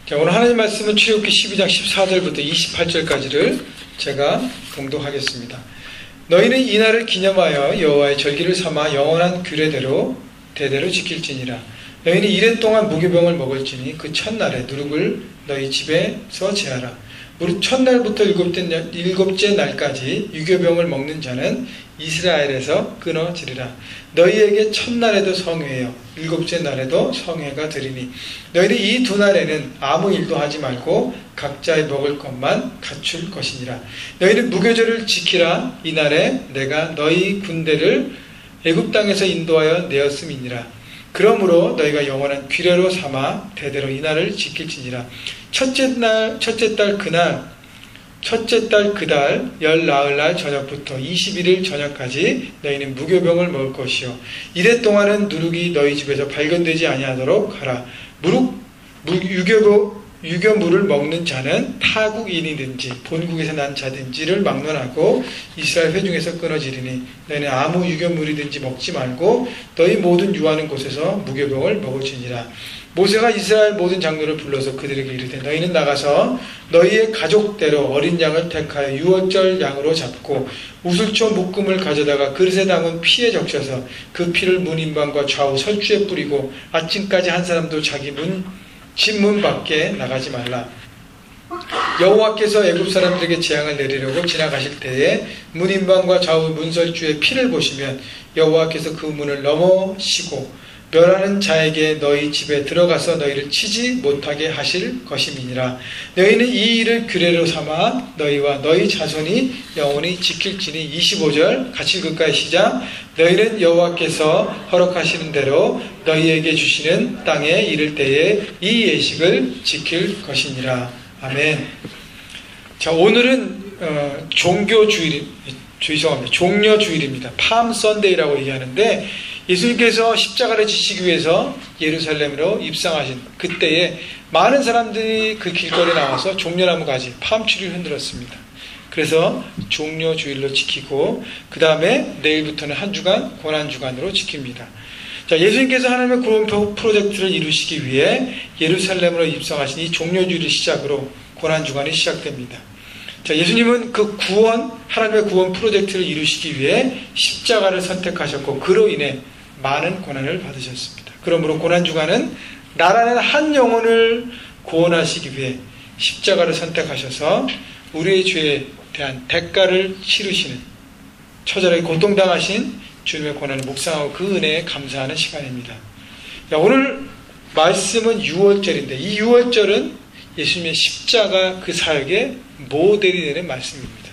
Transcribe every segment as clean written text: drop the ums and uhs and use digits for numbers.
자, 오늘 하나님 말씀은 출애굽기 12장 14절부터 28절까지를 제가 봉독하겠습니다. 너희는 이날을 기념하여 여호와의 절기를 삼아 영원한 규례대로 대대로 지킬지니라. 너희는 이래 동안 무교병을 먹을지니 그 첫날에 누룩을 너희 집에서 제하라. 무릇 첫날부터 일곱째 날까지 유교병을 먹는 자는 이스라엘에서 끊어지리라. 너희에게 첫날에도 성회요 일곱째 날에도 성회가 되리니 너희는 이 두 날에는 아무 일도 하지 말고 각자의 먹을 것만 갖출 것이니라. 너희는 무교절을 지키라. 이날에 내가 너희 군대를 애굽 땅에서 인도하여 내었음이니라. 그러므로 너희가 영원한 규례로 삼아 대대로 이날을 지킬지니라. 첫째 달 그달 열 나흘날 저녁부터 21일 저녁까지 너희는 무교병을 먹을 것이요 이래 동안은 누룩이 너희 집에서 발견되지 아니하도록 하라. 유교물을 먹는 자는 타국인이든지 본국에서 난 자든지를 막론하고 이스라엘 회중에서 끊어지리니 너희는 아무 유교물이든지 먹지 말고 너희 모든 유하는 곳에서 무교병을 먹을지니라. 모세가 이스라엘 모든 장로를 불러서 그들에게 이르되 너희는 나가서 너희의 가족대로 어린 양을 택하여 유월절 양으로 잡고 우슬초 묶음을 가져다가 그릇에 담은 피에 적셔서 그 피를 문인방과 좌우 설주에 뿌리고 아침까지 한 사람도 자기 집 문 밖에 나가지 말라. 여호와께서 애굽 사람들에게 재앙을 내리려고 지나가실 때에 문인방과 좌우 문설주의 피를 보시면 여호와께서 그 문을 넘어시고 멸하는 자에게 너희 집에 들어가서 너희를 치지 못하게 하실 것임이니라. 너희는 이 일을 규례로 삼아 너희와 너희 자손이 영원히 지킬지니. 25절 같이 읽을까요? 시작. 너희는 여호와께서 허락하시는 대로 너희에게 주시는 땅에 이를 때에 이 예식을 지킬 것이니라. 아멘. 자, 오늘은 종려주일입니다. 팜 선데이라고 얘기하는데 예수님께서 십자가를 지시기 위해서 예루살렘으로 입성하신 그때에 많은 사람들이 그 길거리에 나와서 종려나무 가지, 팜추리를 흔들었습니다. 그래서 종려주일로 지키고 그 다음에 내일부터는 한 주간 고난주간으로 지킵니다. 자, 예수님께서 하나님의 구원 프로젝트를 이루시기 위해 예루살렘으로 입성하신 이 종려주일을 시작으로 고난주간이 시작됩니다. 자, 예수님은 그 하나님의 구원 프로젝트를 이루시기 위해 십자가를 선택하셨고 그로 인해 많은 고난을 받으셨습니다. 그러므로 고난주간은 나라는 한 영혼을 구원하시기 위해 십자가를 선택하셔서 우리의 죄에 대한 대가를 치르시는 처절하게 고통당하신 주님의 고난을 묵상하고 그 은혜에 감사하는 시간입니다. 자, 오늘 말씀은 유월절인데 이 유월절은 예수님의 십자가 그 사역의 모델이 되는 말씀입니다.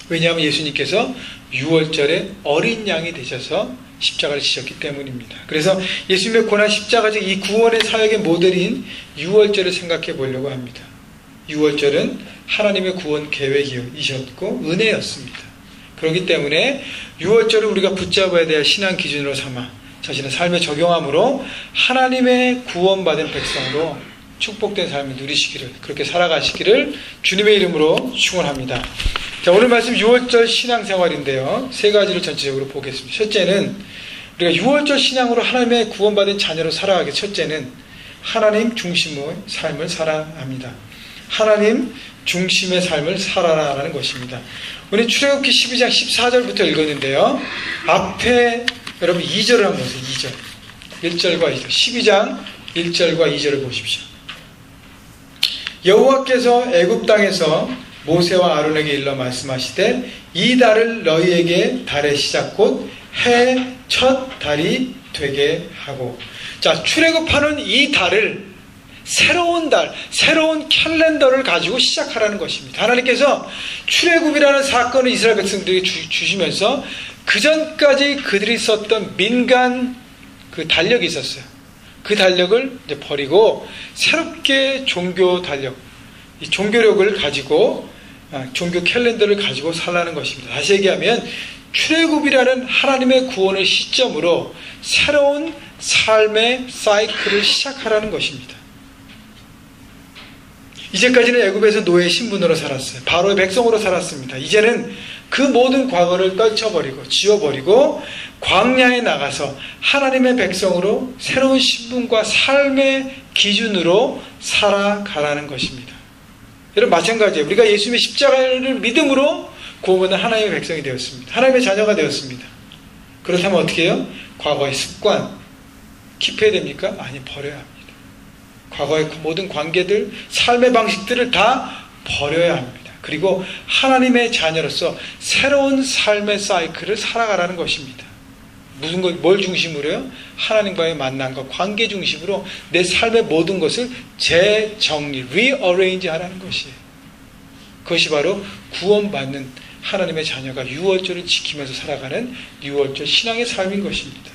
왜냐하면 예수님께서 유월절에 어린 양이 되셔서 십자가를 지셨기 때문입니다. 그래서 예수님의 고난 십자가적 이 구원의 사역의 모델인 유월절을 생각해 보려고 합니다. 유월절은 하나님의 구원 계획이셨고 은혜였습니다. 그렇기 때문에 유월절을 우리가 붙잡아야 될 신앙 기준으로 삼아 자신의 삶에 적용함으로 하나님의 구원받은 백성으로 축복된 삶을 누리시기를, 그렇게 살아가시기를 주님의 이름으로 축원합니다. 자, 오늘 말씀 유월절 신앙생활인데요. 세 가지를 전체적으로 보겠습니다. 첫째는 우리가 유월절 신앙으로 하나님의 구원받은 자녀로 살아가기 첫째는 하나님 중심의 삶을 살아야 합니다. 하나님 중심의 삶을 살아라라는 것입니다. 오늘 출애굽기 12장 14절부터 읽었는데요. 앞에 여러분 2절을 한번 보세요. 2절. 1절과 2절. 12장 1절과 2절을 보십시오. 여호와께서 애굽 땅에서 모세와 아론에게 일러 말씀하시되 이 달을 너희에게 달의 시작 곧 해 첫 달이 되게 하고. 자, 출애굽하는 이 달을 새로운 달, 새로운 캘린더를 가지고 시작하라는 것입니다. 하나님께서 출애굽이라는 사건을 이스라엘 백성들에게 주시면서 그 전까지 그들이 썼던 민간 그 달력이 있었어요. 그 달력을 이제 버리고 새롭게 종교 달력, 이 종교력을 가지고 종교 캘린더를 가지고 살라는 것입니다. 다시 얘기하면 출애굽이라는 하나님의 구원을 시점으로 새로운 삶의 사이클을 시작하라는 것입니다. 이제까지는 애굽에서 노예 신분으로 살았어요. 바로의 백성으로 살았습니다. 이제는 그 모든 과거를 떨쳐버리고 지워버리고 광야에 나가서 하나님의 백성으로 새로운 신분과 삶의 기준으로 살아가라는 것입니다. 여러분 마찬가지예요. 우리가 예수님의 십자가를 믿음으로 구원받은 하나님의 백성이 되었습니다. 하나님의 자녀가 되었습니다. 그렇다면 어떻게 해요? 과거의 습관 킵해야 됩니까? 아니, 버려야 합니다. 과거의 모든 관계들, 삶의 방식들을 다 버려야 합니다. 그리고 하나님의 자녀로서 새로운 삶의 사이클을 살아가라는 것입니다. 뭘 중심으로요? 하나님과의 만남과 관계 중심으로 내 삶의 모든 것을 재정리, rearrange 하라는 것이에요. 그것이 바로 구원받는 하나님의 자녀가 유월절을 지키면서 살아가는 유월절 신앙의 삶인 것입니다.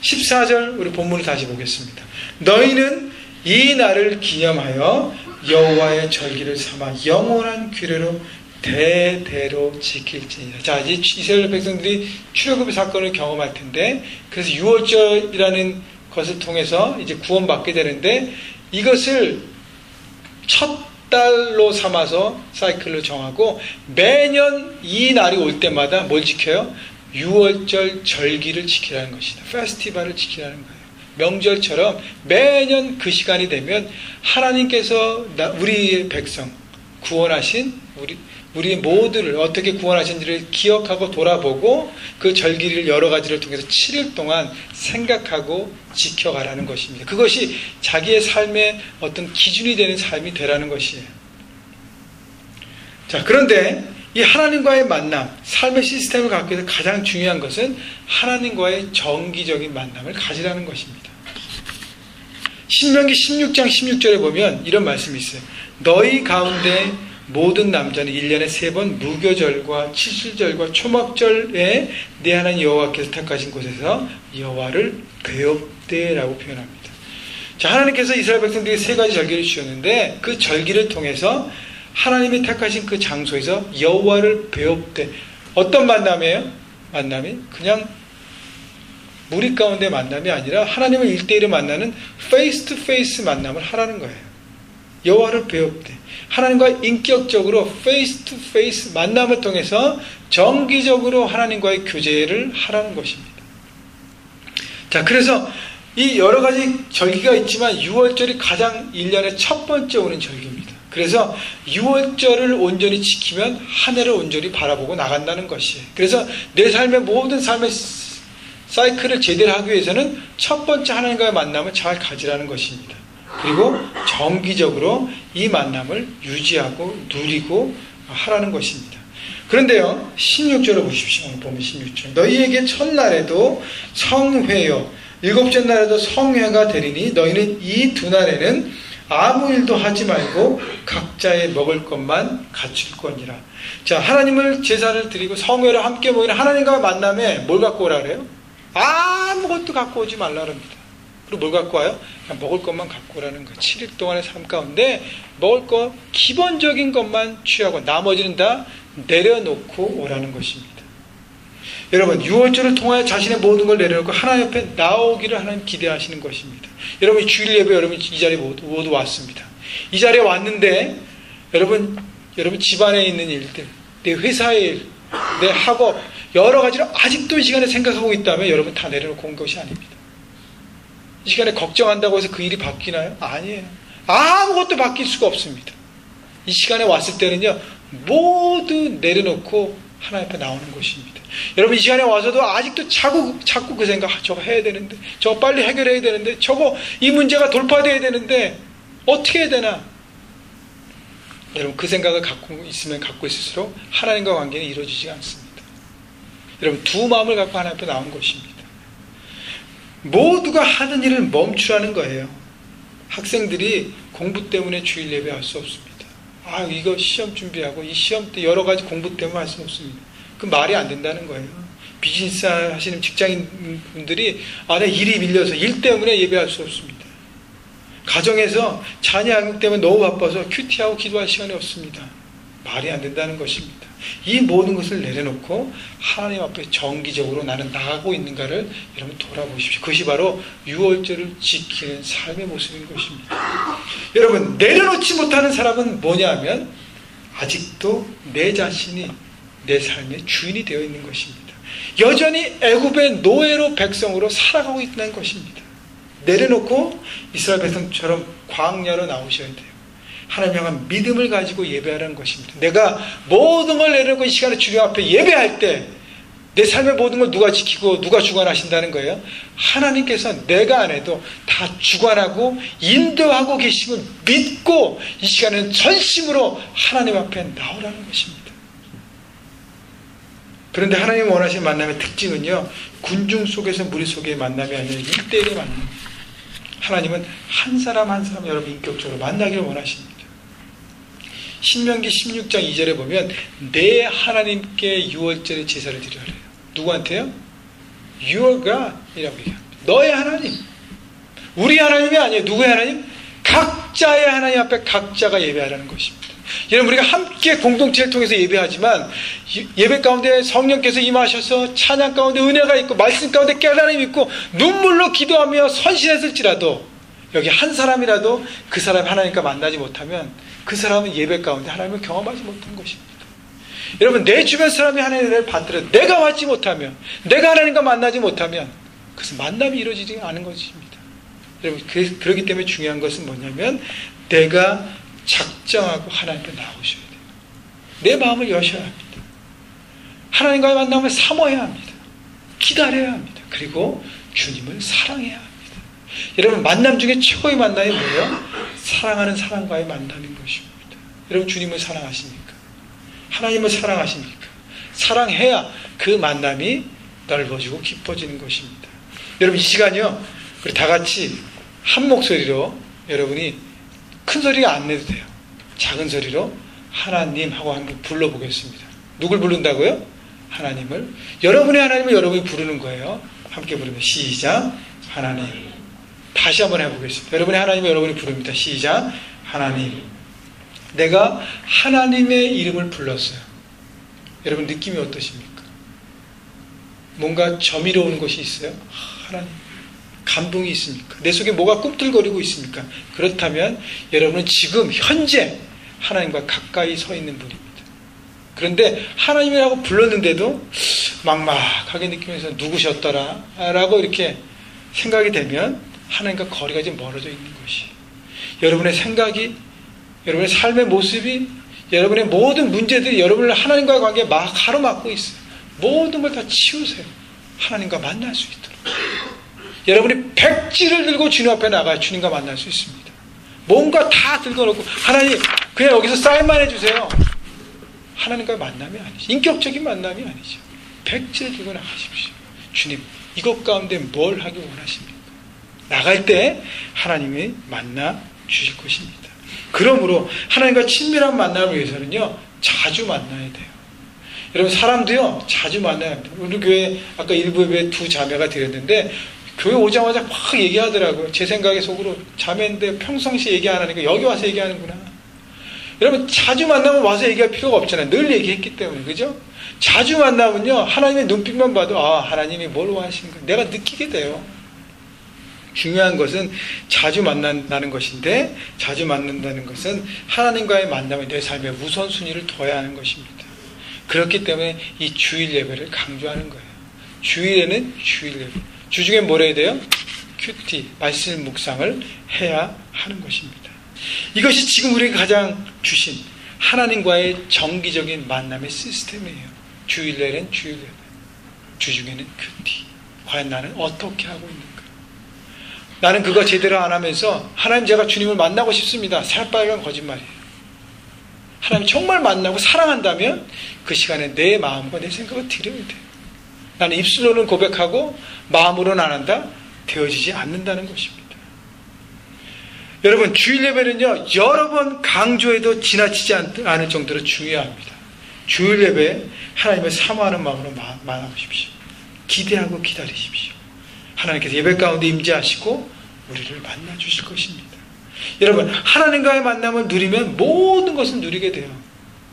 14절 우리 본문을 다시 보겠습니다. 너희는 이 날을 기념하여 여호와의 절기를 삼아 영원한 규례로 대대로 지킬지니라. 자, 이제 이스라엘 백성들이 출애굽의 사건을 경험할 텐데, 그래서 유월절이라는 것을 통해서 이제 구원받게 되는데, 이것을 첫 달로 삼아서 사이클로 정하고 매년 이 날이 올 때마다 뭘 지켜요? 유월절 절기를 지키라는 것이다. 페스티벌을 지키라는 거예요. 명절처럼 매년 그 시간이 되면 하나님께서 우리의 백성 구원하신 우리 모두를 어떻게 구원하신지를 기억하고 돌아보고 그 절기를 여러 가지를 통해서 7일 동안 생각하고 지켜가라는 것입니다. 그것이 자기의 삶의 어떤 기준이 되는 삶이 되라는 것이에요. 자, 그런데 이 하나님과의 만남, 삶의 시스템을 갖기 위해서 가장 중요한 것은 하나님과의 정기적인 만남을 가지라는 것입니다. 신명기 16장 16절에 보면 이런 말씀이 있어요. 너희 가운데 모든 남자는 1년에 3번 무교절과 칠칠절과 초막절에 내 하나님 여호와께서 택하신 곳에서 여호와를 배웁되라고 표현합니다. 자, 하나님께서 이스라엘 백성들에게 3가지 절기를 주셨는데 그 절기를 통해서 하나님이 택하신 그 장소에서 여호와를 배웁되. 어떤 만남이에요? 만남이 그냥 무리 가운데 만남이 아니라 하나님을 1대1로 만나는 페이스 투 페이스 만남을 하라는 거예요. 여호와를 배웁되. 하나님과 인격적으로 페이스 투 페이스 만남을 통해서 정기적으로 하나님과의 교제를 하라는 것입니다. 자, 그래서 이 여러 가지 절기가 있지만 유월절이 가장 1년의 첫 번째 오는 절기입니다. 그래서 유월절을 온전히 지키면 한 해를 온전히 바라보고 나간다는 것이에요. 그래서 내 삶의 모든 삶의 사이클을 제대로 하기 위해서는 첫 번째 하나님과의 만남을 잘 가지라는 것입니다. 그리고 정기적으로 이 만남을 유지하고 누리고 하라는 것입니다. 그런데요, 16절을 보십시오. 오늘 보면 16절. 너희에게 첫날에도 성회요, 7째 날에도 성회가 되리니 너희는 이 2날에는 아무 일도 하지 말고 각자의 먹을 것만 갖출 거니라. 자, 하나님을 제사를 드리고 성회를 함께 모이는 하나님과의 만남에 뭘 갖고 오라 그래요? 아무것도 갖고 오지 말라 그럽니다. 그리고 뭘 갖고 와요? 그냥 먹을 것만 갖고 오라는 거예요. 7일 동안의 삶 가운데 먹을 것 기본적인 것만 취하고 나머지는 다 내려놓고 오라는 것입니다. 여러분, 유월절을 통하여 자신의 모든 걸 내려놓고 하나님 옆에 나오기를 하나님 기대하시는 것입니다. 여러분, 주일 예배 여러분 이 자리에 모두 왔습니다. 이 자리에 왔는데 여러분 집안에 있는 일들, 내 회사의 일, 내 학업 여러 가지로 아직도 이 시간에 생각하고 있다면 여러분 다 내려놓고 온 것이 아닙니다. 이 시간에 걱정한다고 해서 그 일이 바뀌나요? 아니에요. 아무것도 바뀔 수가 없습니다. 이 시간에 왔을 때는요, 모두 내려놓고 하나님 앞에 나오는 것입니다. 여러분, 이 시간에 와서도 아직도 자꾸 그 생각, 저거 해야 되는데, 저거 빨리 해결해야 되는데, 이 문제가 돌파돼야 되는데 어떻게 해야 되나? 여러분, 그 생각을 갖고 있을수록 하나님과 관계는 이루어지지 않습니다. 여러분, 두 마음을 갖고 하나님 앞에 나온 것입니다. 모두가 하는 일을 멈추라는 거예요. 학생들이 공부 때문에 주일 예배할 수 없습니다. 이거 시험 준비하고 이 시험 때 여러 가지 공부 때문에 할 수 없습니다. 그 말이 안 된다는 거예요. 비즈니스 하시는 직장인 분들이 내 일이 밀려서 일 때문에 예배할 수 없습니다. 가정에서 자녀 양육 때문에 너무 바빠서 큐티하고 기도할 시간이 없습니다. 말이 안 된다는 것입니다. 이 모든 것을 내려놓고 하나님 앞에 정기적으로 나는 나가고 있는가를 여러분 돌아보십시오. 그것이 바로 유월절을 지키는 삶의 모습인 것입니다. 여러분, 내려놓지 못하는 사람은 뭐냐 하면 아직도 내 자신이 내 삶의 주인이 되어 있는 것입니다. 여전히 애굽의 노예로 백성으로 살아가고 있다는 것입니다. 내려놓고 이스라엘 백성처럼 광야로 나오셔야 돼요. 하나님 향한 믿음을 가지고 예배하라는 것입니다. 내가 모든 걸 내려놓고 이 시간에 주님 앞에 예배할 때 내 삶의 모든 걸 누가 지키고 누가 주관하신다는 거예요? 하나님께서 내가 안 해도 다 주관하고 인도하고 계심을 믿고 이 시간에는 전심으로 하나님 앞에 나오라는 것입니다. 그런데 하나님 원하시는 만남의 특징은요, 군중 속에서 무리 속의 만남이 아니라 1대1의 만남입니다. 하나님은 한 사람 한 사람 여러분 인격적으로 만나기를 원하십니다. 신명기 16장 2절에 보면 내 하나님께 유월절의 제사를 드리라 그래요. 누구한테요? Your God 이라고 얘기합니다. 너의 하나님. 우리 하나님이 아니에요. 누구의 하나님? 각자의 하나님 앞에 각자가 예배하라는 것입니다. 여러분, 우리가 함께 공동체를 통해서 예배하지만 예배 가운데 성령께서 임하셔서 찬양 가운데 은혜가 있고 말씀 가운데 깨달음이 있고 눈물로 기도하며 선신했을지라도 여기 한 사람이라도 그 사람이 하나님과 만나지 못하면 그 사람은 예배 가운데 하나님을 경험하지 못한 것입니다. 여러분, 내 주변 사람이 하나님을 받들어 내가 받지 못하면, 내가 하나님과 만나지 못하면 그것은 만남이 이루어지지 않은 것입니다. 여러분, 그렇기 때문에 중요한 것은 뭐냐면 내가 작정하고 하나님 앞에 나오셔야 돼요. 내 마음을 여셔야 합니다. 하나님과의 만남을 사모해야 합니다. 기다려야 합니다. 그리고 주님을 사랑해야 합니다. 여러분, 만남 중에 최고의 만남이 뭐예요? 사랑하는 사람과의 만남인 것입니다. 여러분, 주님을 사랑하십니까? 하나님을 사랑하십니까? 사랑해야 그 만남이 넓어지고 깊어지는 것입니다. 여러분, 이 시간이요, 우리 다 같이 한 목소리로 여러분이 큰 소리가 안 내도 돼요. 작은 소리로 하나님 하고 한번 불러보겠습니다. 누굴 부른다고요? 하나님을. 여러분의 하나님을 여러분이 부르는 거예요. 함께 부르면 시작. 하나님. 다시 한번 해보겠습니다. 여러분의 하나님을 여러분이 부릅니다. 시작. 하나님. 내가 하나님의 이름을 불렀어요. 여러분, 느낌이 어떠십니까? 뭔가 저미로운 것이 있어요? 하나님. 감동이 있습니까? 내 속에 뭐가 꿈틀거리고 있습니까? 그렇다면 여러분은 지금 현재 하나님과 가까이 서 있는 분입니다. 그런데 하나님이라고 불렀는데도 막막하게 느끼면서 누구셨더라? 라고 이렇게 생각이 되면 하나님과 거리가 좀 멀어져 있는 것이, 여러분의 생각이, 여러분의 삶의 모습이, 여러분의 모든 문제들이 여러분을 하나님과의 관계에 막 가로막고 있어요. 모든 걸 다 치우세요. 하나님과 만날 수 있도록. 여러분이 백지를 들고 주님 앞에 나가야 주님과 만날 수 있습니다. 뭔가 다 들고 놓고 하나님 그냥 여기서 사인만 해주세요. 하나님과의 만남이 아니죠. 인격적인 만남이 아니죠. 백지를 들고 나가십시오. 주님, 이것 가운데 뭘 하기 원하십니까? 나갈 때 하나님이 만나 주실 것입니다. 그러므로 하나님과 친밀한 만남을 위해서는요, 자주 만나야 돼요. 여러분, 사람도요, 자주 만나야 합니다. 우리 교회 아까 일부 예배 두 자매가 드렸는데 교회 오자마자 막 얘기하더라고요. 제 생각에 속으로 자매인데 평상시에 얘기 안 하니까 여기 와서 얘기하는구나. 여러분, 자주 만나면 와서 얘기할 필요가 없잖아요. 늘 얘기했기 때문에. 그죠? 자주 만나면요, 하나님의 눈빛만 봐도 하나님이 뭘 원하시는 가 내가 느끼게 돼요. 중요한 것은 자주 만난다는 것인데, 자주 만난다는 것은 하나님과의 만남이 내 삶의 우선순위를 둬야 하는 것입니다. 그렇기 때문에 이 주일 예배를 강조하는 거예요. 주일에는 주일 예배. 주중에 뭘 해야 돼요? 큐티, 말씀 묵상을 해야 하는 것입니다. 이것이 지금 우리가 가장 주신 하나님과의 정기적인 만남의 시스템이에요. 주일에는 주일 예배, 주중에는 큐티. 과연 나는 어떻게 하고 있는가? 나는 그거 제대로 안 하면서 하나님, 제가 주님을 만나고 싶습니다. 새빨간 거짓말이에요. 하나님 정말 만나고 사랑한다면 그 시간에 내 마음과 내 생각을 드려야 돼요. 나는 입술로는 고백하고 마음으로는 안 한다? 되어지지 않는다는 것입니다. 여러분, 주일 예배는요, 여러 번 강조해도 지나치지 않을 정도로 중요합니다. 주일 예배 하나님을 사모하는 마음으로 만나보십시오. 기대하고 기다리십시오. 하나님께서 예배 가운데 임재하시고 우리를 만나 주실 것입니다. 여러분, 하나님과의 만남을 누리면 모든 것을 누리게 돼요.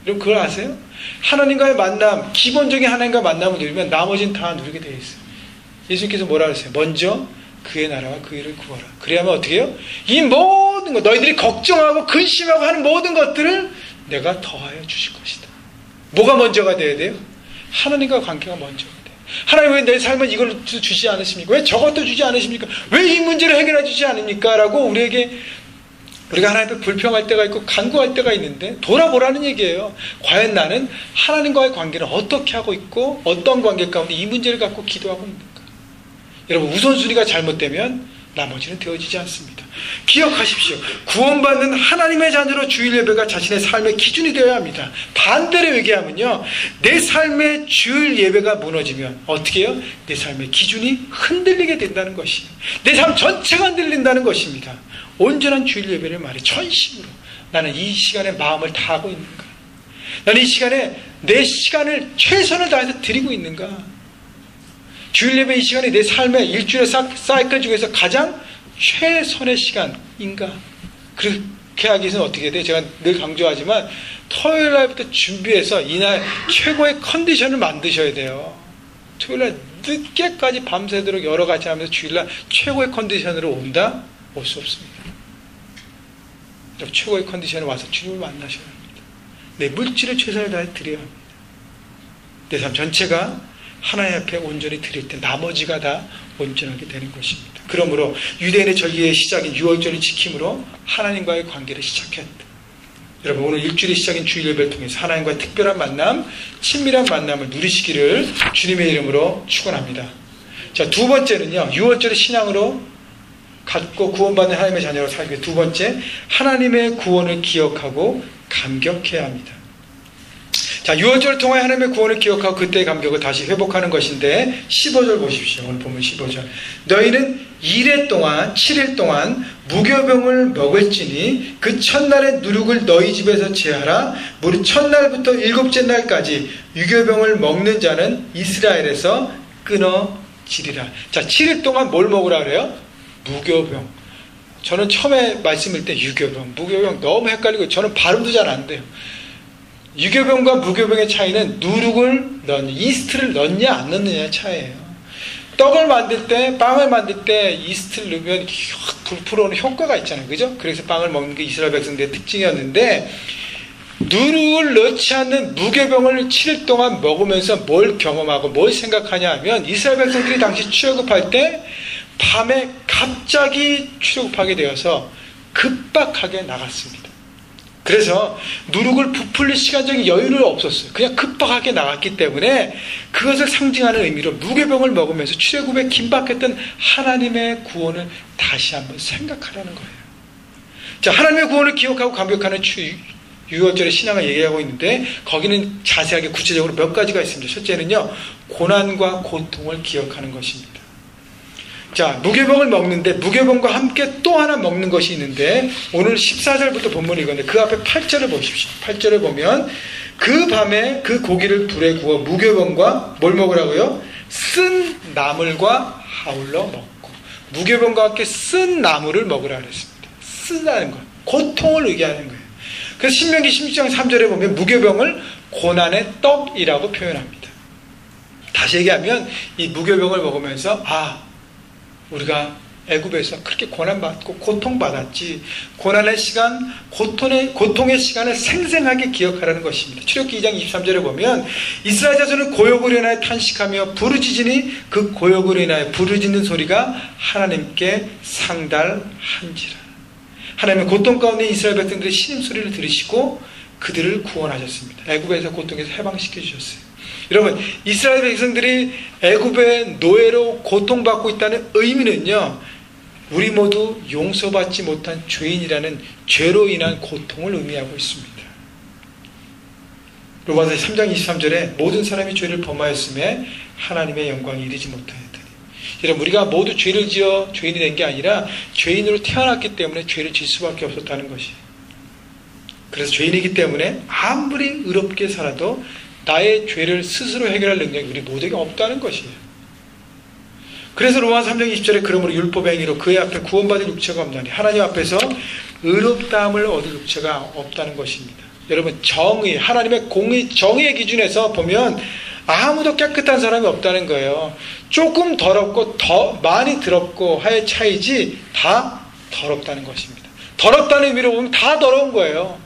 여러분, 그걸 아세요? 하나님과의 만남, 기본적인 하나님과의 만남을 누리면 나머지는 다 누리게 되어 있어요. 예수님께서 뭐라 그랬어요? 먼저 그의 나라와 그 일을 구하라. 그래야만 어떻게 해요? 이 모든 것, 너희들이 걱정하고 근심하고 하는 모든 것들을 내가 더하여 주실 것이다. 뭐가 먼저가 돼야 돼요? 하나님과 관계가 먼저가 돼요. 하나님 왜 내 삶은 이걸 주지 않으십니까? 왜 저것도 주지 않으십니까? 왜 이 문제를 해결해 주지 않습니까? 라고 우리가 하나님 앞에 불평할 때가 있고 간구할 때가 있는데 돌아보라는 얘기예요. 과연 나는 하나님과의 관계를 어떻게 하고 있고 어떤 관계 가운데 이 문제를 갖고 기도하고 있는가? 여러분, 우선순위가 잘못되면 나머지는 되어지지 않습니다. 기억하십시오. 구원받는 하나님의 자녀로 주일 예배가 자신의 삶의 기준이 되어야 합니다. 반대로 얘기하면요, 내 삶의 주일 예배가 무너지면 어떻게 해요? 내 삶의 기준이 흔들리게 된다는 것이에요. 내 삶 전체가 흔들린다는 것입니다. 온전한 주일 예배를 말해 전심으로 나는 이 시간에 마음을 다하고 있는가? 나는 이 시간에 내 시간을 최선을 다해서 드리고 있는가? 주일 예배 이 시간이 내 삶의 일주일의 사이클 중에서 가장 최선의 시간인가? 그렇게 하기 위해서는 어떻게 돼요? 제가 늘 강조하지만 토요일 날부터 준비해서 이날 최고의 컨디션을 만드셔야 돼요. 토요일 날 늦게까지 밤새도록 여러 가지 하면서 주일날 최고의 컨디션으로 온다? 올 수 없습니다. 최고의 컨디션에 와서 주님을 만나셔야 합니다. 내 물질을 최선을 다해 드려야 합니다. 내 삶 전체가 하나님 앞에 온전히 드릴 때 나머지가 다 온전하게 되는 것입니다. 그러므로 유대인의 절기의 시작인 유월절을 지킴으로 하나님과의 관계를 시작했다. 여러분, 오늘 일주일의 시작인 주일 예배를 통해서 하나님과의 특별한 만남, 친밀한 만남을 누리시기를 주님의 이름으로 축원합니다. 자, 두 번째는요, 유월절의 신앙으로 갖고 구원받는 하나님의 자녀로 살기 위해 두 번째, 하나님의 구원을 기억하고 감격해야 합니다. 자, 유월절을 통하여 하나님의 구원을 기억하고 그때의 감격을 다시 회복하는 것인데 15절 보십시오. 오늘 보면 15절. 너희는 7일 동안 무교병을 먹을지니 그 첫날의 누룩을 너희 집에서 제하라. 무릇 첫날부터 7째 날까지 유교병을 먹는 자는 이스라엘에서 끊어지리라. 자, 7일 동안 뭘 먹으라 그래요? 무교병. 저는 처음에 말씀을 때 유교병, 무교병 너무 헷갈리고 저는 발음도 잘 안 돼요. 유교병과 무교병의 차이는 누룩을 이스트를 넣냐 안 넣느냐의 차이예요. 떡을 만들 때, 빵을 만들 때 이스트를 넣으면 확 불풀어오는 효과가 있잖아요. 그죠? 그래서 빵을 먹는 게 이스라엘 백성들의 특징이었는데, 누룩을 넣지 않는 무교병을 7일 동안 먹으면서 뭘 경험하고 뭘 생각하냐 하면, 이스라엘 백성들이 당시 출애굽할 때 밤에 갑자기 출애굽하게 되어서 급박하게 나갔습니다. 그래서 누룩을 부풀릴 시간적인 여유는 없었어요. 그냥 급박하게 나갔기 때문에 그것을 상징하는 의미로 무교병을 먹으면서 출애굽에 긴박했던 하나님의 구원을 다시 한번 생각하라는 거예요. 자, 하나님의 구원을 기억하고 감격하는 유월절의 신앙을 얘기하고 있는데 거기는 자세하게 구체적으로 몇 가지가 있습니다. 첫째는요, 고난과 고통을 기억하는 것입니다. 자, 무교병을 먹는데 무교병과 함께 또 하나 먹는 것이 있는데 오늘 14절부터 본문을 읽었는데 그 앞에 8절을 보십시오. 8절을 보면 그 밤에 그 고기를 불에 구워 무교병과 뭘 먹으라고요? 쓴 나물과 아울러 먹고, 무교병과 함께 쓴 나물을 먹으라 그랬습니다. 쓰다는 것, 고통을 의미하는 거예요. 그래서 신명기 16장 3절에 보면 무교병을 고난의 떡이라고 표현합니다. 다시 얘기하면 이 무교병을 먹으면서 우리가 애굽에서 그렇게 고난받고 고통받았지, 고난의 시간, 고통의 시간을 생생하게 기억하라는 것입니다. 출애굽기 2장 23절에 보면 이스라엘 자손은 고역으로 인하여 탄식하며 부르짖으니 그 고역으로 인하여 부르짖는 소리가 하나님께 상달한지라. 하나님은 고통 가운데 이스라엘 백성들의 신음소리를 들으시고 그들을 구원하셨습니다. 애굽에서 고통에서 해방시켜 주셨어요. 여러분, 이스라엘 백성들이 애굽의 노예로 고통받고 있다는 의미는요, 우리 모두 용서받지 못한 죄인이라는 죄로 인한 고통을 의미하고 있습니다. 로마서 3장 23절에 모든 사람이 죄를 범하였음에 하나님의 영광이 이르지 못하였더니, 여러분, 우리가 모두 죄를 지어 죄인이 된 게 아니라 죄인으로 태어났기 때문에 죄를 질 수밖에 없었다는 것이에요. 그래서 죄인이기 때문에 아무리 의롭게 살아도 나의 죄를 스스로 해결할 능력이 우리 모두에게 없다는 것이에요. 그래서 로마서 3장 20절에 그러므로 율법의 행위로 그의 앞에 구원받을 육체가 없나니 하나님 앞에서 의롭다함을 얻을 육체가 없다는 것입니다. 여러분, 정의, 하나님의 공의, 정의의 기준에서 보면 아무도 깨끗한 사람이 없다는 거예요. 조금 더럽고 더 많이 더럽고 하의 차이지 다 더럽다는 것입니다. 더럽다는 의미로 보면 다 더러운 거예요.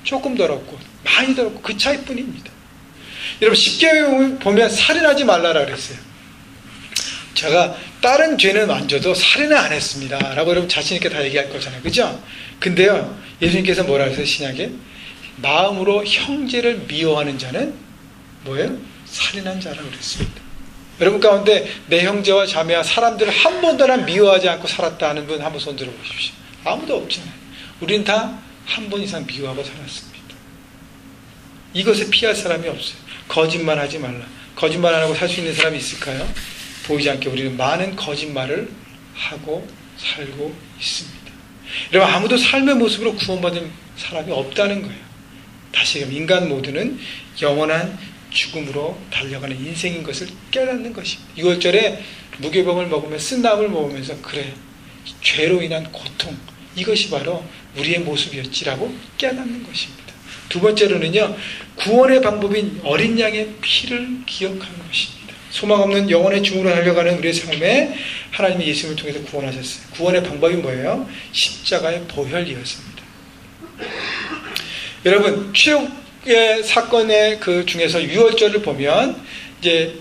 조금 더럽고 많이 들었고 그 차이뿐입니다. 여러분 십계명을 보면 살인하지 말라라 그랬어요. 제가 다른 죄는 안 져도 살인은 안 했습니다 라고 여러분 자신 있게 다 얘기할 거잖아요. 그죠? 근데요 예수님께서 뭐라 그랬어요? 신약에 마음으로 형제를 미워하는 자는 뭐예요? 살인한 자라고 그랬습니다. 여러분 가운데 내 형제와 자매와 사람들을 한 번도 미워하지 않고 살았다 하는 분 한번 손 들어보십시오. 아무도 없잖아요. 우리는 다 한 번 이상 미워하고 살았습니다. 이것을 피할 사람이 없어요. 거짓말 하지 말라. 거짓말 안 하고 살 수 있는 사람이 있을까요? 보이지 않게 우리는 많은 거짓말을 하고 살고 있습니다. 여러분 아무도 삶의 모습으로 구원받은 사람이 없다는 거예요. 다시금 인간 모두는 영원한 죽음으로 달려가는 인생인 것을 깨닫는 것입니다. 6월절에 무교병을 먹으며 쓴나물 먹으면서 그래 죄로 인한 고통 이것이 바로 우리의 모습이었지라고 깨닫는 것입니다. 두 번째로는요 구원의 방법인 어린 양의 피를 기억하는 것입니다. 소망 없는 영원의 죽음으로 달려가는 우리의 삶에 하나님이 예수님을 통해서 구원하셨어요. 구원의 방법이 뭐예요? 십자가의 보혈이었습니다. 여러분 출애굽의 사건의 그 중에서 6월절을 보면 이제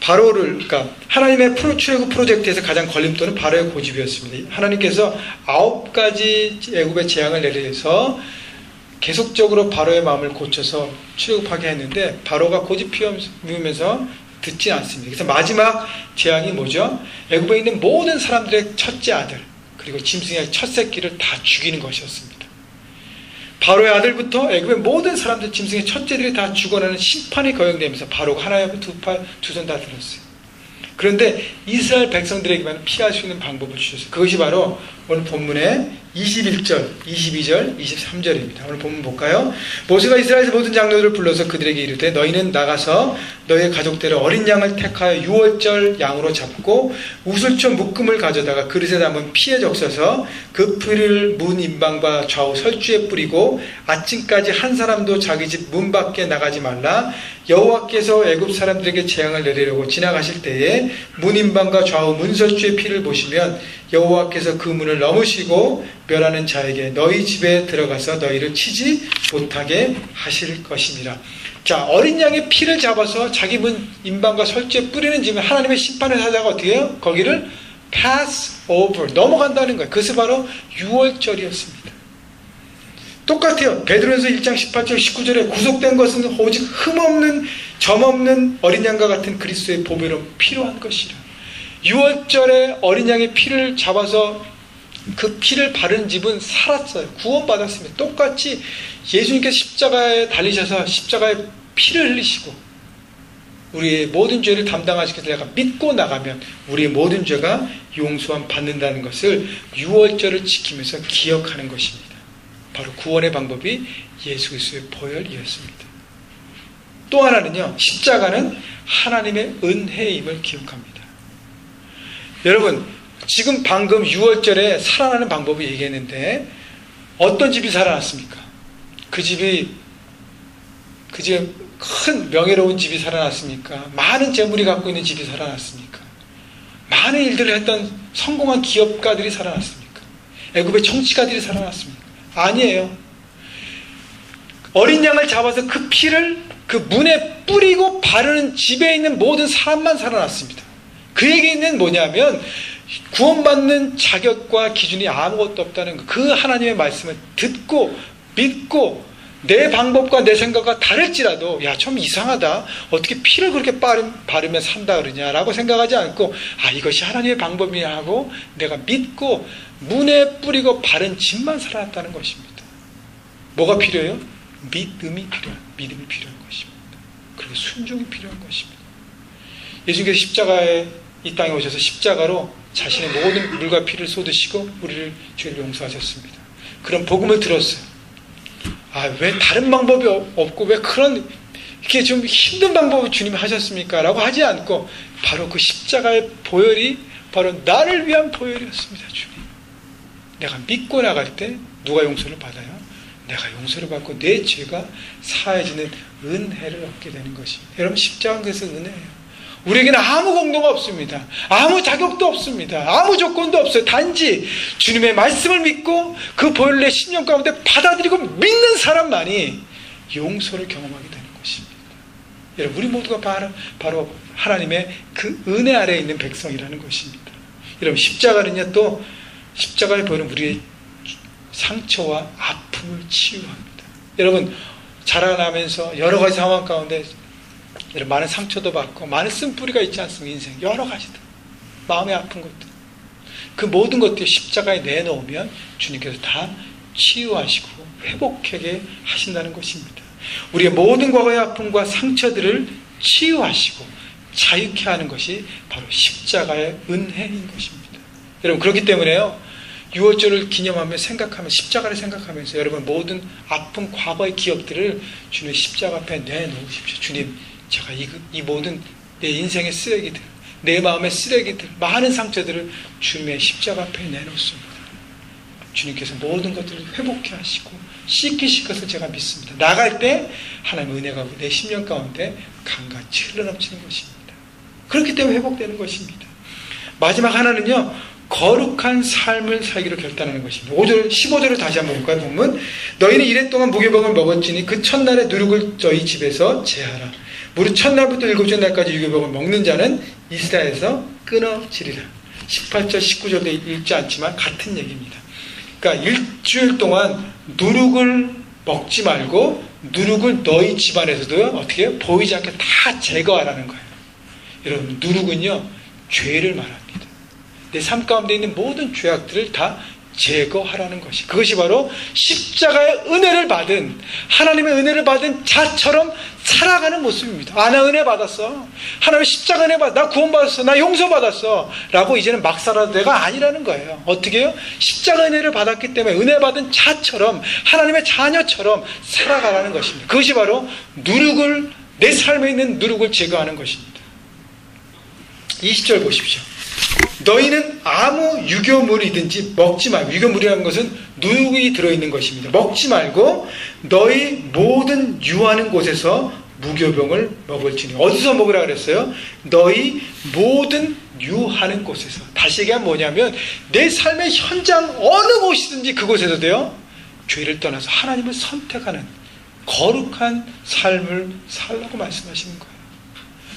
바로를 그러니까 하나님의 출애굽 프로젝트에서 가장 걸림돌은 바로의 고집이었습니다. 하나님께서 9가지 애굽의 재앙을 내려서 계속적으로 바로의 마음을 고쳐서 출애굽하게 했는데 바로가 고집 피우면서 듣지 않습니다. 그래서 마지막 재앙이 뭐죠? 애굽에 있는 모든 사람들의 첫째 아들 그리고 짐승의 첫 새끼를 다 죽이는 것이었습니다. 바로의 아들부터 애굽의 모든 사람들 짐승의 첫째들이 다 죽어나는 심판이 거행되면서 바로가 하나의 두 손 다 들었어요. 그런데 이스라엘 백성들에게만 피할 수 있는 방법을 주셨어요. 그것이 바로 오늘 본문의 21절, 22절, 23절입니다. 오늘 본문 볼까요? 모세가 이스라엘 모든 장로들을 불러서 그들에게 이르되 너희는 나가서 너희의 가족대로 어린 양을 택하여 6월절 양으로 잡고 우슬초 묶음을 가져다가 그릇에 담은 피에 적셔서 그 피를 문 임방과 좌우 설주에 뿌리고 아침까지 한 사람도 자기 집 문 밖에 나가지 말라. 여호와께서 애굽 사람들에게 재앙을 내리려고 지나가실 때에 문 임방과 좌우 문설주의 피를 보시면 여호와께서 그 문을 넘으시고 멸하는 자에게 너희 집에 들어가서 너희를 치지 못하게 하실 것이니라. 자, 어린 양의 피를 잡아서 자기 문 임방과 설주에 뿌리는 집은 하나님의 심판의 사자가 어떻게 해요? 거기를 pass over, 넘어간다는 거예요. 그것이 바로 6월절이었습니다. 똑같아요. 베드로전서 1장 18절 19절에 구속된 것은 오직 흠없는 점없는 어린 양과 같은 그리스도의 보배로 필요한 것이라. 6월절에 어린 양의 피를 잡아서 그 피를 바른 집은 살았어요. 구원받았습니다. 똑같이 예수님께서 십자가에 달리셔서 십자가에 피를 흘리시고 우리의 모든 죄를 담당하시기 위해서 내가 믿고 나가면 우리의 모든 죄가 용서함 받는다는 것을 6월절을 지키면서 기억하는 것입니다. 바로 구원의 방법이 예수 그리스도의 보혈이었습니다. 또 하나는요, 십자가는 하나님의 은혜임을 기억합니다. 여러분, 지금 방금 6월절에 살아나는 방법을 얘기했는데 어떤 집이 살아났습니까? 그 집에 큰 명예로운 집이 살아났습니까? 많은 재물이 갖고 있는 집이 살아났습니까? 많은 일들을 했던 성공한 기업가들이 살아났습니까? 애굽의 정치가들이 살아났습니까? 아니에요. 어린 양을 잡아서 그 피를 그 문에 뿌리고 바르는 집에 있는 모든 사람만 살아났습니다. 그 얘기는 뭐냐면 구원받는 자격과 기준이 아무것도 없다는 거. 그 하나님의 말씀을 듣고 믿고 내 방법과 내 생각과 다를지라도 야, 좀 이상하다. 어떻게 피를 그렇게 바르면 산다 그러냐라고 생각하지 않고 아, 이것이 하나님의 방법이야 하고 내가 믿고 문에 뿌리고 바른 집만 살아났다는 것입니다. 뭐가 필요해요? 믿음이 필요한 것입니다. 그리고 순종이 필요한 것입니다. 예수님께서 십자가에 이 땅에 오셔서 십자가로 자신의 모든 물과 피를 쏟으시고 우리를 죄를 용서하셨습니다. 그런 복음을 들었어요. 아, 왜 다른 방법이 없고 왜 그런 이렇게 좀 힘든 방법을 주님이 하셨습니까? 라고 하지 않고 바로 그 십자가의 보혈이 바로 나를 위한 보혈이었습니다. 주님, 내가 믿고 나갈 때 누가 용서를 받아요? 내가 용서를 받고 내 죄가 사해지는 은혜를 얻게 되는 것입니다. 여러분, 십자가는 그래서 은혜예요. 우리에게는 아무 공로가 없습니다. 아무 자격도 없습니다. 아무 조건도 없어요. 단지 주님의 말씀을 믿고 그 보혈을 내 심령 가운데 받아들이고 믿는 사람만이 용서를 경험하게 되는 것입니다. 여러분, 우리 모두가 바로 하나님의 그 은혜 아래에 있는 백성이라는 것입니다. 여러분, 십자가는요, 또 십자가의 보혈은 우리의 상처와 아픔을 치유합니다. 여러분, 자라나면서 여러 가지 상황 가운데 여러분, 많은 상처도 받고 많은 쓴뿌리가 있지 않습니까? 인생 여러 가지들, 마음이 아픈 것들, 그 모든 것들이 십자가에 내놓으면 주님께서 다 치유하시고 회복하게 하신다는 것입니다. 우리의 모든 과거의 아픔과 상처들을 치유하시고 자유케 하는 것이 바로 십자가의 은혜인 것입니다. 여러분, 그렇기 때문에요, 유월절을 기념하며 생각하면, 십자가를 생각하면서 여러분 모든 아픈 과거의 기억들을 주님의 십자가 앞에 내놓으십시오. 주님, 제가 이 모든 내 인생의 쓰레기들, 내 마음의 쓰레기들, 많은 상처들을 주님의 십자가 앞에 내놓습니다. 주님께서 모든 것들을 회복해 하시고 씻기실 것을 제가 믿습니다. 나갈 때 하나님의 은혜가 내 심령 가운데 강같이 흘러넘치는 것입니다. 그렇기 때문에 회복되는 것입니다. 마지막 하나는요, 거룩한 삶을 살기로 결단하는 것입니다. 15절을 다시 한번 볼까요? 보면 너희는 이래 동안 무교병을 먹었지니 그 첫날의 누룩을 너희 집에서 제하라. 무릇 첫날부터 일곱째 날까지 유교병을 먹는 자는 이스라엘에서 끊어지리라. 18절 19절도 읽지 않지만 같은 얘기입니다. 그러니까 일주일 동안 누룩을 먹지 말고 누룩을 너희 집안에서도요, 어떻게 해요? 보이지 않게 다 제거하라는 거예요. 여러분, 누룩은요, 죄를 말합니다. 내 삶 가운데 있는 모든 죄악들을 다 제거하라는 것이, 그것이 바로 십자가의 은혜를 받은, 하나님의 은혜를 받은 자처럼 살아가는 모습입니다. 아, 나 은혜 받았어, 하나님의 십자가 은혜 받았어, 나 구원받았어, 나 용서받았어 라고 이제는 막 살아도 내가 아니라는 거예요. 어떻게 해요? 십자가 은혜를 받았기 때문에 은혜 받은 자처럼, 하나님의 자녀처럼 살아가라는 것입니다. 그것이 바로 누룩을, 내 삶에 있는 누룩을 제거하는 것입니다. 20절 보십시오. 너희는 아무 유교물이든지 먹지 말고, 유교물이라는 것은 누룩이 들어있는 것입니다. 먹지 말고 너희 모든 유하는 곳에서 무교병을 먹을지니. 어디서 먹으라 그랬어요? 너희 모든 유하는 곳에서. 다시 얘기하면 뭐냐면, 내 삶의 현장 어느 곳이든지 그곳에서 돼요, 죄를 떠나서 하나님을 선택하는 거룩한 삶을 살라고 말씀하시는 거예요.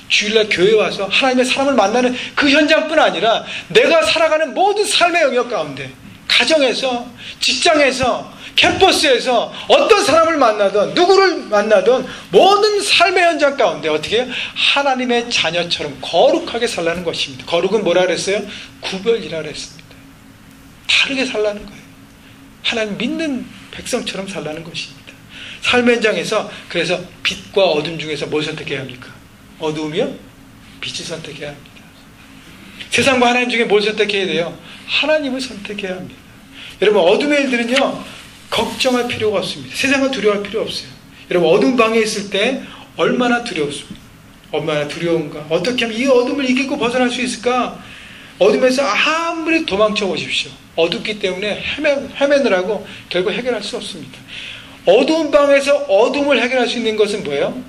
주일날 교회에 와서 하나님의 사람을 만나는 그 현장뿐 아니라 내가 살아가는 모든 삶의 영역 가운데, 가정에서, 직장에서, 캠퍼스에서 어떤 사람을 만나든 누구를 만나든 모든 삶의 현장 가운데 어떻게 해요? 하나님의 자녀처럼 거룩하게 살라는 것입니다. 거룩은 뭐라 그랬어요? 구별이라 그랬습니다. 다르게 살라는 거예요. 하나님 믿는 백성처럼 살라는 것입니다. 삶의 현장에서, 그래서 빛과 어둠 중에서 뭘 선택해야 합니까? 어두우며 빛을 선택해야 합니다. 세상과 하나님 중에 뭘 선택해야 돼요? 하나님을 선택해야 합니다. 여러분, 어둠의 일들은요, 걱정할 필요가 없습니다. 세상은 두려워할 필요 없어요. 여러분, 어두운 방에 있을 때 얼마나 두려웠습니까? 얼마나 두려운가? 어떻게 하면 이 어둠을 이기고 벗어날 수 있을까? 어둠에서 아무리 도망쳐 보십시오, 어둡기 때문에 헤매느라고 결국 해결할 수 없습니다. 어두운 방에서 어둠을 해결할 수 있는 것은 뭐예요?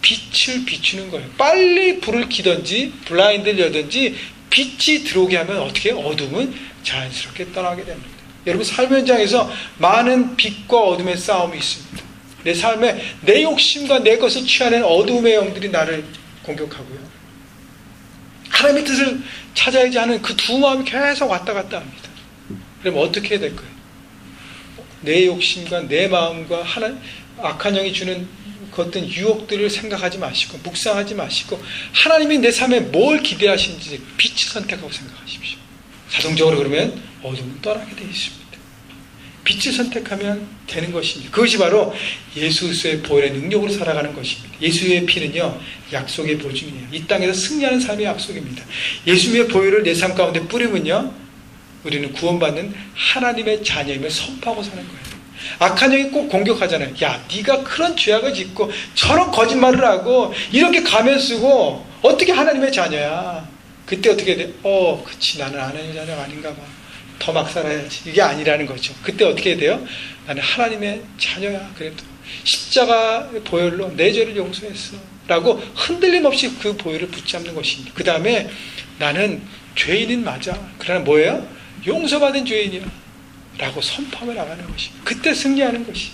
빛을 비추는 거예요. 빨리 불을 켜든지 블라인드를 여든지 빛이 들어오게 하면 어떻게 해요? 어둠은 자연스럽게 떠나게 됩니다. 여러분, 삶 현장에서 많은 빛과 어둠의 싸움이 있습니다. 내 삶에 내 욕심과 내 것을 취하는 어둠의 영들이 나를 공격하고요, 하나님의 뜻을 찾아야지 하는 그 두 마음이 계속 왔다 갔다 합니다. 그럼 어떻게 해야 될까요? 내 욕심과 내 마음과 악한 영이 주는 그 어떤 유혹들을 생각하지 마시고 묵상하지 마시고 하나님이 내 삶에 뭘 기대하시는지 빛을 선택하고 생각하십시오. 자동적으로 그러면 어둠은 떠나게 되어 있습니다. 빛을 선택하면 되는 것입니다. 그것이 바로 예수 그리스도의 보혈의 능력으로 살아가는 것입니다. 예수의 피는요, 약속의 보증이에요. 이 땅에서 승리하는 삶의 약속입니다. 예수의 보혈을 내 삶 가운데 뿌리면요, 우리는 구원받는 하나님의 자녀임을 선포하고 사는 거예요. 악한 영이 꼭 공격하잖아요. 야, 네가 그런 죄악을 짓고 저런 거짓말을 하고 이렇게 가면 쓰고 어떻게 하나님의 자녀야? 그때 어떻게 돼? 그치, 나는 하나님의 자녀가 아닌가 봐, 더 막 살아야지. 이게 아니라는 거죠. 그때 어떻게 돼요? 나는 하나님의 자녀야. 그래도 십자가 보혈로 내 죄를 용서했어 라고 흔들림 없이 그 보혈을 붙잡는 것입니다. 그 다음에 나는 죄인인 맞아. 그러나 뭐예요? 용서받은 죄인이야 라고 선포하며 나가는 것입니다. 그때 승리하는 것이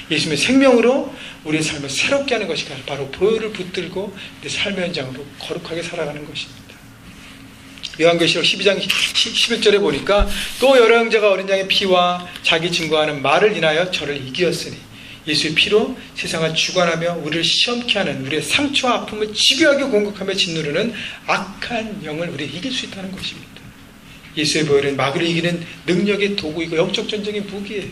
예수님의 생명으로 우리의 삶을 새롭게 하는 것이 바로 보혈을 붙들고 내 삶의 현장으로 거룩하게 살아가는 것입니다. 요한계시록 12장 11절에 보니까 또 여러 형제가 어린 양의 피와 자기 증거하는 말을 인하여 저를 이기었으니 예수의 피로 세상을 주관하며 우리를 시험케 하는 우리의 상처와 아픔을 집요하게 공격하며 짓누르는 악한 영을 우리가 이길 수 있다는 것입니다. 예수의 보혈은 마귀를 이기는 능력의 도구이고 영적 전쟁의 무기예요.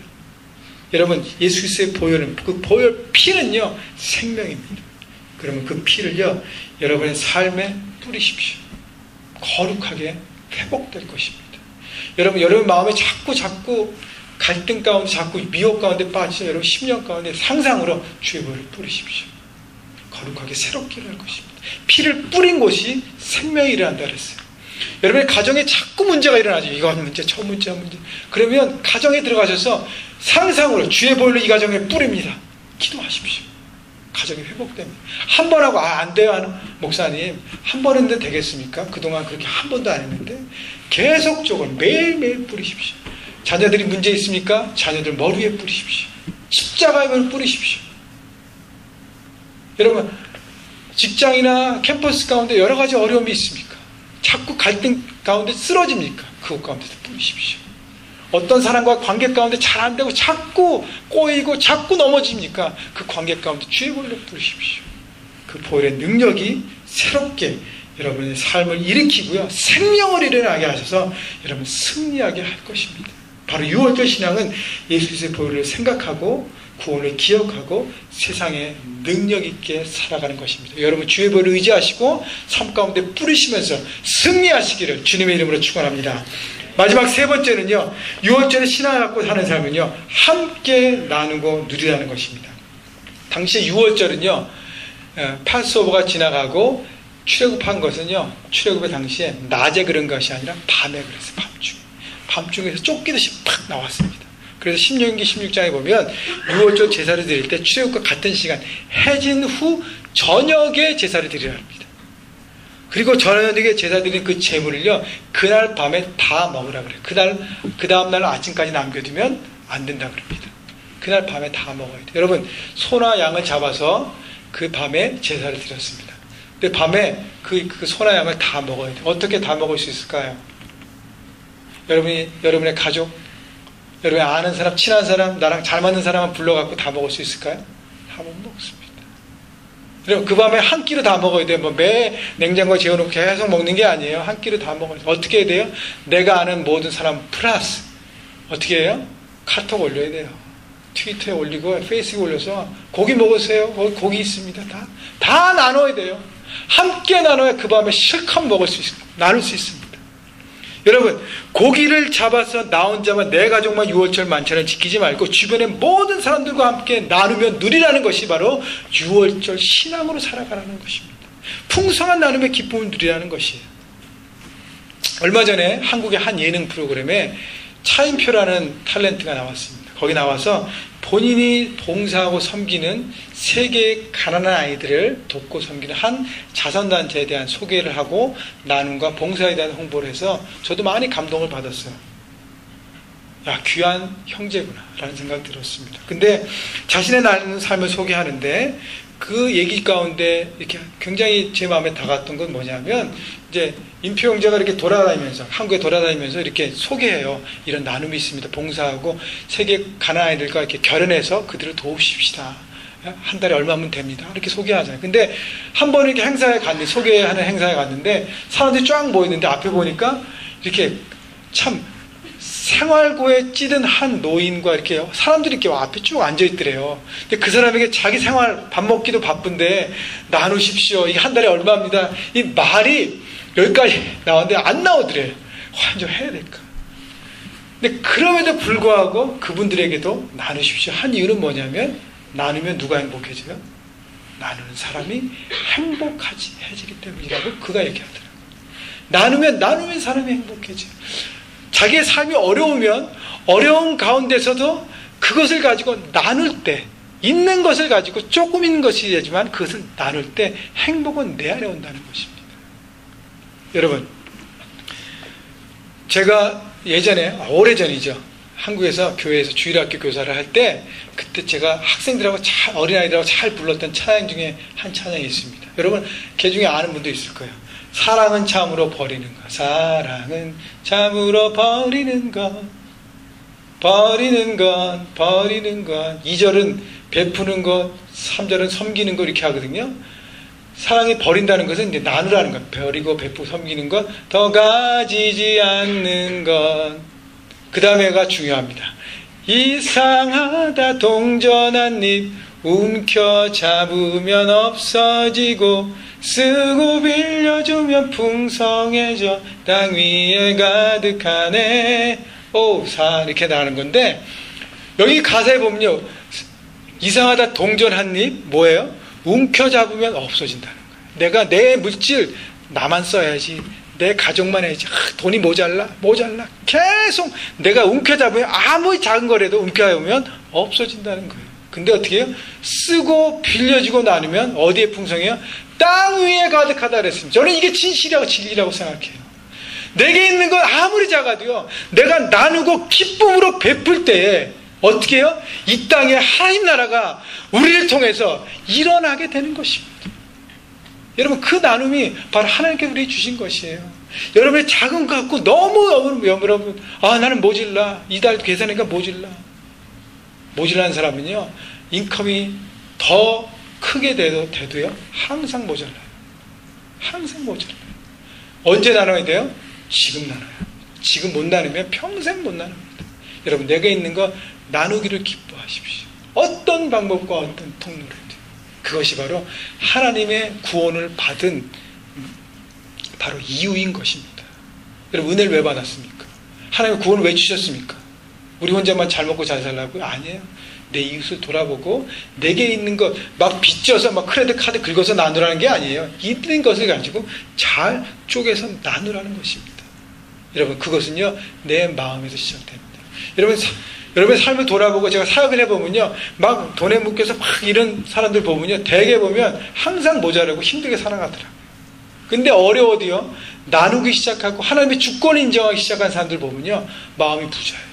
여러분, 예수 그리스도의 보혈은, 그 보혈 피는요 생명입니다. 그러면 그 피를요 여러분의 삶에 뿌리십시오. 거룩하게 회복될 것입니다. 여러분 마음에 자꾸 갈등 가운데, 자꾸 미혹 가운데 빠지죠. 여러분 10년 가운데 상상으로 주의 보혈을 뿌리십시오. 거룩하게 새롭게 할 것입니다. 피를 뿌린 곳이 생명이 일어난다 그랬어요. 여러분의 가정에 자꾸 문제가 일어나죠. 이건 문제, 저 문제, 그러면 가정에 들어가셔서 상상으로 주의 보혈로 이 가정에 뿌립니다. 기도하십시오. 가정이 회복됩니다. 한 번 하고 안 돼요. 목사님 한 번 했는데 되겠습니까? 그동안 그렇게 한 번도 안 했는데 계속적으로 매일매일 뿌리십시오. 자녀들이 문제 있습니까? 자녀들 머리 위에 뿌리십시오. 십자가에 뿌리십시오. 여러분 직장이나 캠퍼스 가운데 여러 가지 어려움이 있습니까? 자꾸 갈등 가운데 쓰러집니까? 그것 가운데서 뿌리십시오. 어떤 사람과 관계 가운데 잘 안 되고 자꾸 꼬이고 자꾸 넘어집니까? 그 관계 가운데 주의 보혈을 뿌리십시오. 그 보혈의 능력이 새롭게 여러분의 삶을 일으키고요. 생명을 일어나게 하셔서 여러분 승리하게 할 것입니다. 바로 6월절 신앙은 예수 그리스도의 보혈을 생각하고 구원을 기억하고 세상에 능력 있게 살아가는 것입니다. 여러분 주의 보혈을 의지하시고 삶 가운데 뿌리시면서 승리하시기를 주님의 이름으로 축원합니다. 마지막 세 번째는요. 6월절에 신앙을 갖고 사는 삶은요. 함께 나누고 누리라는 것입니다. 당시 6월절은요. 파스오버가 지나가고 출애굽한 것은요. 출애굽의 당시에 낮에 그런 것이 아니라 밤에 그랬어요. 밤중에서 쫓기듯이 팍 나왔습니다. 그래서 신명기 16장에 보면 6월절 제사를 드릴 때 출애굽과 같은 시간 해진 후 저녁에 제사를 드리라 합니다. 그리고 저녁에 제사 드린 그 제물을요 그날 밤에 다 먹으라 그래요. 그 다음날 아침까지 남겨두면 안 된다 그럽니다. 그날 밤에 다 먹어야 돼요. 여러분 소나 양을 잡아서 그 밤에 제사를 드렸습니다. 근데 밤에 그 소나 양을 다 먹어야 돼요. 어떻게 다 먹을 수 있을까요? 여러분의 가족, 여러분이 아는 사람, 친한 사람, 나랑 잘 맞는 사람만 불러갖고 다 먹을 수 있을까요? 다 못 먹습니다. 그럼 그 밤에 한 끼로 다 먹어야 돼요. 매 냉장고에 재워놓고 계속 먹는 게 아니에요. 한 끼로 다 먹어야 돼요. 어떻게 해야 돼요? 내가 아는 모든 사람 플러스 어떻게 해요? 카톡 올려야 돼요. 트위터에 올리고 페이스북에 올려서 고기 먹으세요. 고기 있습니다. 다 나눠야 돼요. 함께 나눠야 그 밤에 실컷 나눌 수 있습니다. 여러분 고기를 잡아서 나 혼자만 내 가족만 6월절 만찬을 지키지 말고 주변의 모든 사람들과 함께 나누며 누리라는 것이 바로 6월절 신앙으로 살아가라는 것입니다. 풍성한 나눔의 기쁨을 누리라는 것이에요. 얼마 전에 한국의 한 예능 프로그램에 차인표라는 탤런트가 나왔습니다. 거기 나와서 본인이 봉사하고 섬기는 세계의 가난한 아이들을 돕고 섬기는 한 자선단체에 대한 소개를 하고 나눔과 봉사에 대한 홍보를 해서 저도 많이 감동을 받았어요. 야, 귀한 형제구나 라는 생각이 들었습니다. 근데 자신의 나누는 삶을 소개하는데 그 얘기 가운데 이렇게 굉장히 제 마음에 다가왔던 건 뭐냐면 이제 인표 형제가 이렇게 돌아다니면서 한국에 돌아다니면서 이렇게 소개해요. 이런 나눔이 있습니다. 봉사하고 세계 가난한 아이들과 이렇게 결연해서 그들을 도우십시다. 한 달에 얼마면 됩니다. 이렇게 소개하잖아요. 근데 한 번 이렇게 행사에 갔는데 소개하는 행사에 갔는데 사람들이 쫙 모이는데 앞에 보니까 이렇게 참 생활고에 찌든 한 노인과 이렇게 사람들이 이렇게 앞에 쭉 앉아있더래요. 근데 그 사람에게 자기 생활 밥 먹기도 바쁜데 나누십시오. 이게 한 달에 얼마입니다. 이 말이 여기까지 나왔는데 안 나오더래요. 완전 해야 될까? 근데 그럼에도 불구하고 그분들에게도 나누십시오. 한 이유는 뭐냐면 나누면 누가 행복해져요? 나누는 사람이 행복해지기 때문이라고 그가 얘기하더라고요. 나누면 사람이 행복해져요. 자기의 삶이 어려우면 어려운 가운데서도 그것을 가지고 나눌 때 있는 것을 가지고 조금 있는 것이 되지만 그것을 나눌 때 행복은 내 안에 온다는 것입니다. 여러분, 제가 예전에, 오래전이죠. 한국에서 교회에서 주일학교 교사를 할 때 그때 제가 학생들하고 어린아이들하고 잘 불렀던 찬양 중에 한 찬양이 있습니다. 여러분, 그 중에 아는 분도 있을 거예요. 사랑은 참으로 버리는 것, 사랑은 참으로 버리는 것, 버리는 것, 버리는 것. 2절은 베푸는 것, 3절은 섬기는 것 이렇게 하거든요. 사랑이 버린다는 것은 이제 나누라는 것, 버리고 베푸고 섬기는 것, 더 가지지 않는 것. 그 다음에가 중요합니다. 이상하다 동전 한 입 움켜잡으면 없어지고 쓰고 빌려주면 풍성해져 땅 위에 가득하네. 사 이렇게 나가는 건데, 여기 가사에 보면요, 이상하다 동전 한 입 뭐예요? 움켜잡으면 없어진다는 거예요. 내가 내 물질 나만 써야지, 내 가족만 해야지, 돈이 모자라 계속 내가 움켜잡으면, 아무리 작은 거라도 움켜잡으면 없어진다는 거예요. 근데 어떻게 해요? 쓰고 빌려주고 나누면 어디에 풍성해요? 땅 위에 가득하다 그랬습니다. 저는 이게 진리라고 생각해요. 내게 있는 건 아무리 작아도요, 내가 나누고 기쁨으로 베풀 때에 어떻게 해요? 이 땅에 하나님 나라가 우리를 통해서 일어나게 되는 것입니다. 여러분, 그 나눔이 바로 하나님께서 우리에게 주신 것이에요. 여러분의 작은 거 갖고 너무 여러분, 나는 모질라, 이달 계산하니까 모질라는 사람은요, 인컴이 더 크게 돼도요, 항상 모자라요. 항상 모자라요. 언제 나눠야 돼요? 지금 나눠요. 지금 못 나누면 평생 못 나눕니다. 여러분, 내게 있는 거 나누기를 기뻐하십시오. 어떤 방법과 어떤 통로라도. 그것이 바로 하나님의 구원을 받은 바로 이유인 것입니다. 여러분, 은혜를 왜 받았습니까? 하나님의 구원을 왜 주셨습니까? 우리 혼자만 잘 먹고 잘 살라고요? 아니에요. 내 이웃을 돌아보고 내게 있는 것 막 빚져서 막 크레딧 카드 긁어서 나누라는 게 아니에요. 있는 것을 가지고 잘 쪼개서 나누라는 것입니다. 여러분, 그것은요, 내 마음에서 시작됩니다. 여러분의 삶을 돌아보고 제가 사역을 해보면요, 막 돈에 묶여서 막 이런 사람들 보면요, 대개 보면 항상 모자라고 힘들게 살아가더라고요. 근데 어려워도요, 나누기 시작하고 하나님의 주권을 인정하기 시작한 사람들 보면요, 마음이 부자예요.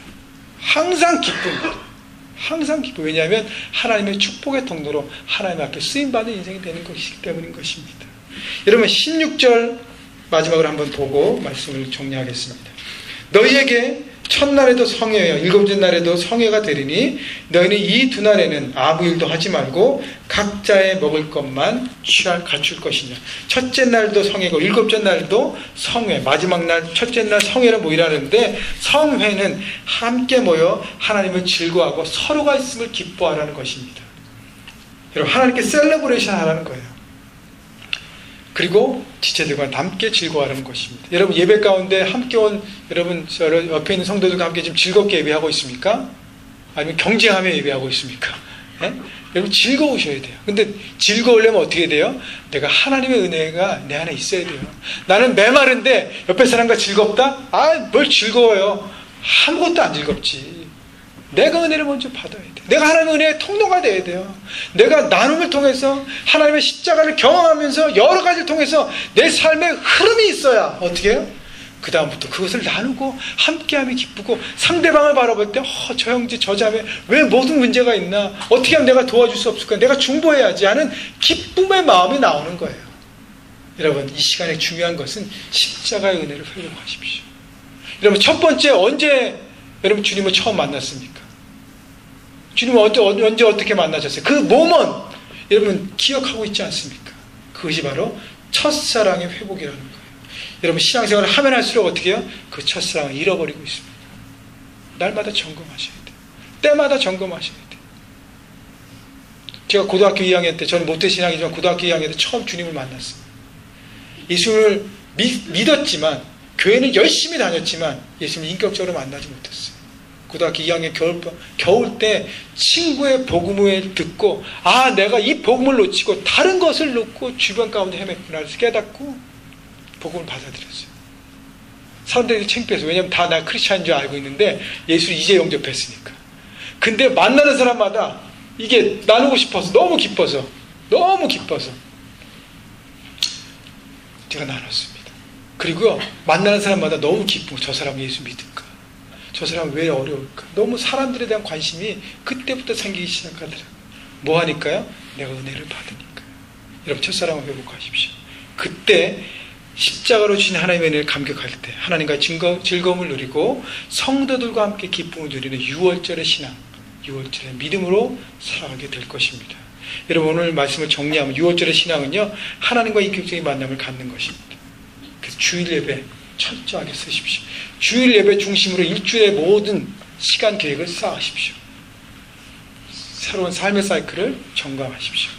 항상 기쁩니다. 항상 기뻐. 왜냐하면 하나님의 축복의 통로로 하나님 앞에 쓰임받는 인생이 되는 것이기 때문인 것입니다. 여러분, 16절 마지막으로 한번 보고 말씀을 정리하겠습니다. 너희에게 첫날에도 성회여 일곱째 날에도 성회가 되리니 너희는 이 두 날에는 아무 일도 하지 말고 각자의 먹을 것만 갖출 것이냐. 첫째 날도 성회고 일곱째 날도 성회, 마지막 날 첫째 날 성회를 모이라는데, 성회는 함께 모여 하나님을 즐거워하고 서로가 있음을 기뻐하라는 것입니다. 여러분, 하나님께 셀러브레이션 하라는 거예요. 그리고 지체들과 함께 즐거워하는 것입니다. 여러분, 예배 가운데 함께 온 여러분, 옆에 있는 성도들과 함께 지금 즐겁게 예배하고 있습니까? 아니면 경쟁하며 예배하고 있습니까? 네? 여러분, 즐거우셔야 돼요. 근데 즐거우려면 어떻게 돼요? 내가 하나님의 은혜가 내 안에 있어야 돼요. 나는 메마른데 옆에 사람과 즐겁다? 뭘 즐거워요? 아무것도 안 즐겁지. 내가 은혜를 먼저 받아야 돼. 내가 하나님의 은혜의 통로가 돼야 돼요. 내가 나눔을 통해서 하나님의 십자가를 경험하면서 여러 가지를 통해서 내 삶의 흐름이 있어야 어떻게 해요? 그 다음부터 그것을 나누고 함께하며 기쁘고, 상대방을 바라볼 때 저 형제 저 자매 왜 모든 문제가 있나, 어떻게 하면 내가 도와줄 수 없을까, 내가 중보해야지 하는 기쁨의 마음이 나오는 거예요. 여러분, 이 시간에 중요한 것은 십자가의 은혜를 회복하십시오. 여러분, 첫 번째, 언제 여러분 주님을 처음 만났습니까? 주님을 언제 어떻게 만나셨어요? 그 모먼트 여러분 기억하고 있지 않습니까? 그것이 바로 첫사랑의 회복이라는 거예요. 여러분, 신앙생활을 하면 할수록 어떻게 해요? 그 첫사랑을 잃어버리고 있습니다. 날마다 점검하셔야 돼요. 때마다 점검하셔야 돼요. 제가 고등학교 2학년 때, 저는 모태신앙이지만 고등학교 2학년 때 처음 주님을 만났어요. 예수님을 믿었지만, 교회는 열심히 다녔지만 예수님을 인격적으로 만나지 못했어요. 고등학교 2학년 겨울 때 친구의 복음을 듣고, 내가 이 복음을 놓치고 다른 것을 놓고 주변 가운데 헤맸구나 해서 깨닫고 복음을 받아들였어요. 사람들이 창피해서, 왜냐하면 다 나 크리스찬인 줄 알고 있는데 예수를 이제 영접했으니까. 근데 만나는 사람마다 이게 나누고 싶어서, 너무 기뻐서 제가 나눴습니다. 그리고 만나는 사람마다 너무 기쁘고, 저 사람 예수 믿을까? 저 사람 왜 어려울까? 너무 사람들에 대한 관심이 그때부터 생기기 시작하더라고요. 뭐 하니까요? 내가 은혜를 받으니까. 여러분, 첫사랑을 회복하십시오. 그때 십자가로 주신 하나님의 은혜를 감격할 때 하나님과 즐거움을 누리고 성도들과 함께 기쁨을 누리는 6월절의 신앙, 6월절의 믿음으로 살아가게 될 것입니다. 여러분, 오늘 말씀을 정리하면 6월절의 신앙은요, 하나님과 인격적인 만남을 갖는 것입니다. 그래서 주일 예배 철저하게 쓰십시오. 주일 예배 중심으로 일주일의 모든 시간 계획을 쌓으십시오. 새로운 삶의 사이클을 점검하십시오.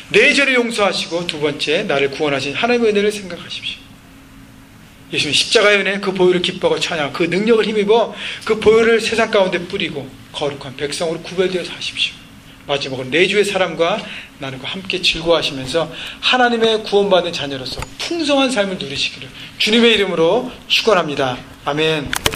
내 죄를 용서하시고, 두 번째, 나를 구원하신 하나님의 은혜를 생각하십시오. 예수님 십자가의 은혜, 그 보혈을 기뻐하고 찬양, 그 능력을 힘입어 그 보혈을 세상 가운데 뿌리고 거룩한 백성으로 구별되어 사십시오. 마지막으로 내 주의 사람과 나누고 함께 즐거워하시면서 하나님의 구원받은 자녀로서 풍성한 삶을 누리시기를 주님의 이름으로 축원합니다. 아멘.